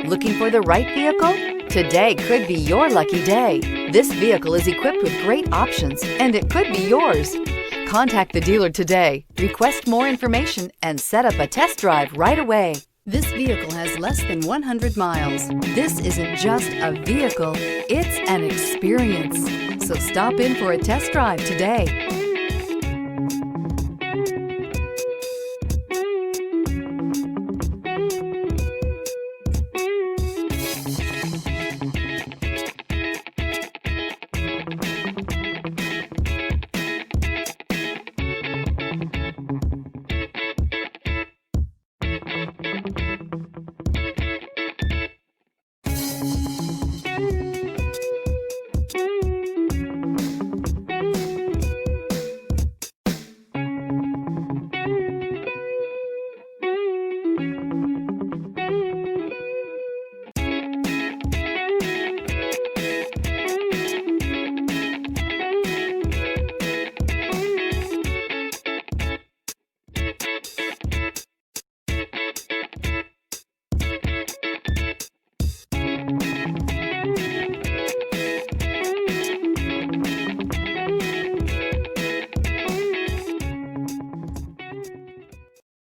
Looking for the right vehicle? Today could be your lucky day. This vehicle is equipped with great options and it could be yours. Contact the dealer today, request more information, and set up a test drive right away. This vehicle has less than 100 miles. This isn't just a vehicle, it's an experience. So stop in for a test drive today.